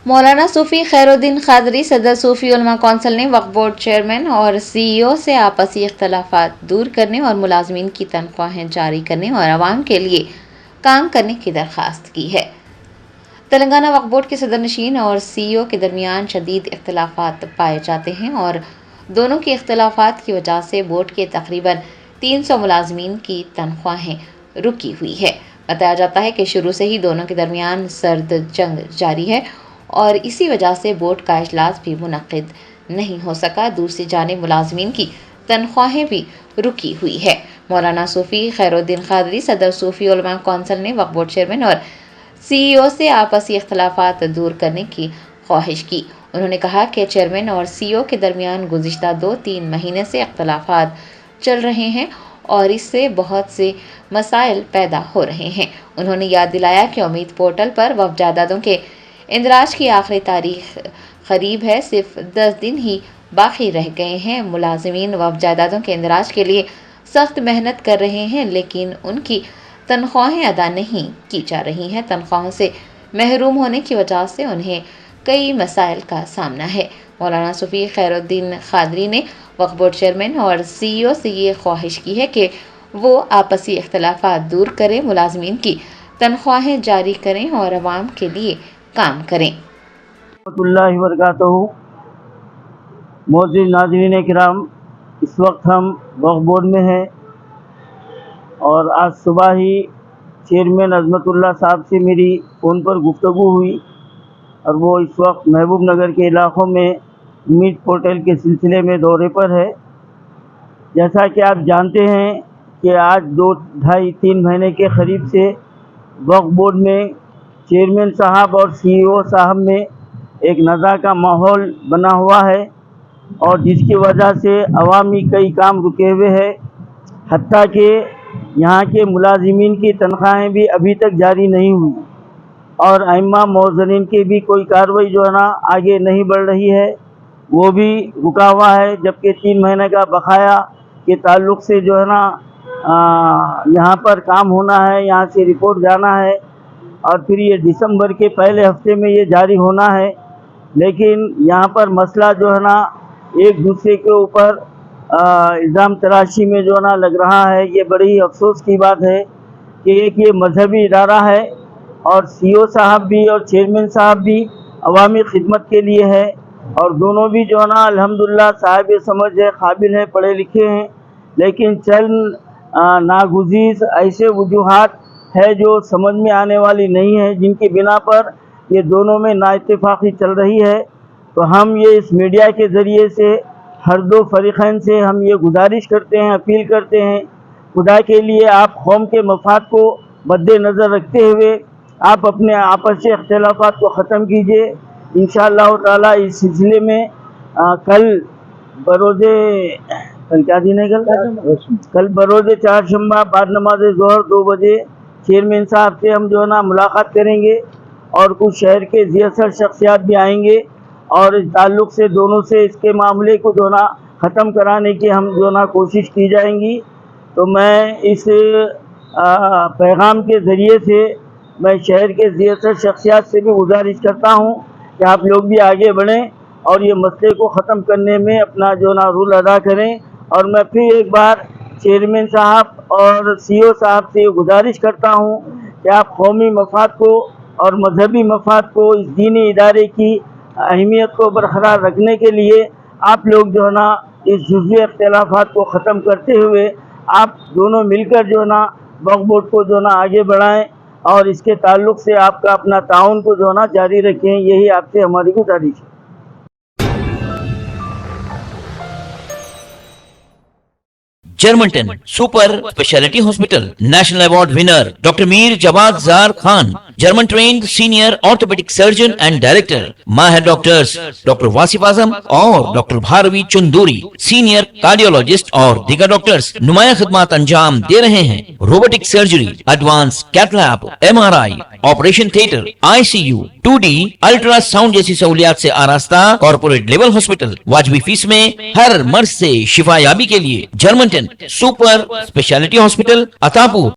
مولانا صوفی خیرالدین قادری صدر صوفی علماء کونسل نے وقف بورڈ چیئرمین اور سی ای او سے آپسی اختلافات دور کرنے اور ملازمین کی تنخواہیں جاری کرنے اور عوام کے لیے کام کرنے کی درخواست کی ہے۔ تلنگانہ وقف بورڈ کے صدر نشین اور سی ای او کے درمیان شدید اختلافات پائے جاتے ہیں اور دونوں کے اختلافات کی وجہ سے بورڈ کے تقریباً 300 ملازمین کی تنخواہیں رکی ہوئی ہے۔ بتایا جاتا ہے کہ شروع سے ہی دونوں کے درمیان سرد جنگ جاری ہے اور اسی وجہ سے بورڈ کا اجلاس بھی منعقد نہیں ہو سکا۔ دوسری جانب ملازمین کی تنخواہیں بھی رکی ہوئی ہے۔ مولانا صوفی خیرالدین قادری صدر صوفی علماء کونسل نے وقف بورڈ چیئرمین اور سی ای او سے آپسی اختلافات دور کرنے کی خواہش کی۔ انہوں نے کہا کہ چیئرمین اور سی ای او کے درمیان گزشتہ 2-3 مہینے سے اختلافات چل رہے ہیں اور اس سے بہت سے مسائل پیدا ہو رہے ہیں۔ انہوں نے یاد دلایا کہ امید پورٹل پر وقف جائیدادوں کے اندراج کی آخری تاریخ قریب ہے، صرف 10 دن ہی باقی رہ گئے ہیں۔ ملازمین وقف جائیدادوں کے اندراج کے لیے سخت محنت کر رہے ہیں لیکن ان کی تنخواہیں ادا نہیں کی جا رہی ہیں۔ تنخواہوں سے محروم ہونے کی وجہ سے انہیں کئی مسائل کا سامنا ہے۔ مولانا صوفی خیرالدین قادری نے وقف بورڈ چیئرمین اور سی ای او سے یہ خواہش کی ہے کہ وہ آپسی اختلافات دور کریں، ملازمین کی تنخواہیں جاری کریں اور عوام کے لیے کام کریں۔ رحمۃ اللہ وبرکاتہ۔ معزز ناظرین کرام، اس وقت ہم وقف بورڈ میں ہیں اور آج صبح ہی چیئرمین عظمت اللہ صاحب سے میری فون پر گفتگو ہوئی اور وہ اس وقت محبوب نگر کے علاقوں میں امید پورٹل کے سلسلے میں دورے پر ہے۔ جیسا کہ آپ جانتے ہیں کہ آج 2-2.5-3 مہینے کے قریب سے وقف بورڈ میں چیئرمین صاحب اور سی ای او صاحب میں ایک نزاع کا ماحول بنا ہوا ہے اور جس کی وجہ سے عوامی کئی کام رکے ہوئے ہیں، حتیٰ کہ یہاں کے ملازمین کی تنخواہیں بھی ابھی تک جاری نہیں ہوئی اور ائمہ موذنین کی بھی کوئی کارروائی جو ہے نا آگے نہیں بڑھ رہی ہے، وہ بھی رکا ہوا ہے، جبکہ 3 مہینے کا بقایا کے تعلق سے جو ہے نا یہاں پر کام ہونا ہے، یہاں سے رپورٹ جانا ہے اور پھر یہ دسمبر کے پہلے ہفتے میں یہ جاری ہونا ہے۔ لیکن یہاں پر مسئلہ جو ہے نا ایک دوسرے کے اوپر الزام تراشی میں جو ہے نا لگ رہا ہے۔ یہ بڑی ہی افسوس کی بات ہے کہ ایک یہ مذہبی ادارہ ہے اور سی ای او صاحب بھی اور چیئرمین صاحب بھی عوامی خدمت کے لیے ہے اور دونوں بھی جو ہے نا الحمدللہ صاحب سمجھ ہے، قابل ہیں، پڑھے لکھے ہیں، لیکن چند ناگزیر ایسے وجوہات ہے جو سمجھ میں آنے والی نہیں ہے، جن کی بنا پر یہ دونوں میں نا اتفاقی چل رہی ہے۔ تو ہم یہ اس میڈیا کے ذریعے سے ہر دو فریقین سے ہم یہ گزارش کرتے ہیں، اپیل کرتے ہیں، خدا کے لیے آپ قوم کے مفاد کو مد نظر رکھتے ہوئے آپ اپنے آپسی اختلافات کو ختم کیجیے۔ انشاءاللہ تعالی اس سلسلے میں کل بروز چہارشنبہ بعد نماز ظہر 2 بجے چیئرمین صاحب سے ہم جو ہے نا ملاقات کریں گے اور کچھ شہر کے ذی اثر شخصیات بھی آئیں گے اور اس تعلق سے دونوں سے اس کے معاملے کو جو ہے نا ختم کرانے کی ہم جو ہے نا کوشش کی جائیں گی۔ تو میں اس پیغام کے ذریعے سے میں شہر کے ذی اثر شخصیات سے بھی گزارش کرتا ہوں کہ آپ لوگ بھی آگے بڑھیں اور یہ مسئلے کو ختم کرنے میں اپنا جو نا رول ادا کریں۔ اور میں پھر ایک بار چیئرمین صاحب اور سی ای او صاحب سے یہ گزارش کرتا ہوں کہ آپ قومی مفاد کو اور مذہبی مفاد کو، اس دینی ادارے کی اہمیت کو برقرار رکھنے کے لیے آپ لوگ جو ہے نا اس جزوی اختلافات کو ختم کرتے ہوئے آپ دونوں مل کر جو ہے نا وقف بورڈ کو جو ہے نا آگے بڑھائیں اور اس کے تعلق سے آپ کا اپنا تعاون کو جو ہے نا جاری رکھیں۔ یہی آپ سے ہماری گزارش ہے۔ جرمنٹن super speciality hospital national award winner doctor Mir Jawad Zar Khan, German trained senior orthopaedic surgeon and director, ماہر ڈاکٹرز ڈاکٹر واصف اعظم اور doctor Bharavi Chanduri, senior cardiologist اور دیگر ڈاکٹرز نمایاں خدمات انجام دے رہے ہیں۔ Robotic surgery, advanced cath lab, MRI، operation theatre, ICU، 2D ultrasound جیسی سہولیات سے آراستہ کارپوریٹ لیول ہاسپٹل، واجبی فیس میں ہر مرض سے شفا یابی کے لیے جرمنٹن سپر اسپیشلٹی ہاسپٹل، عطاپور۔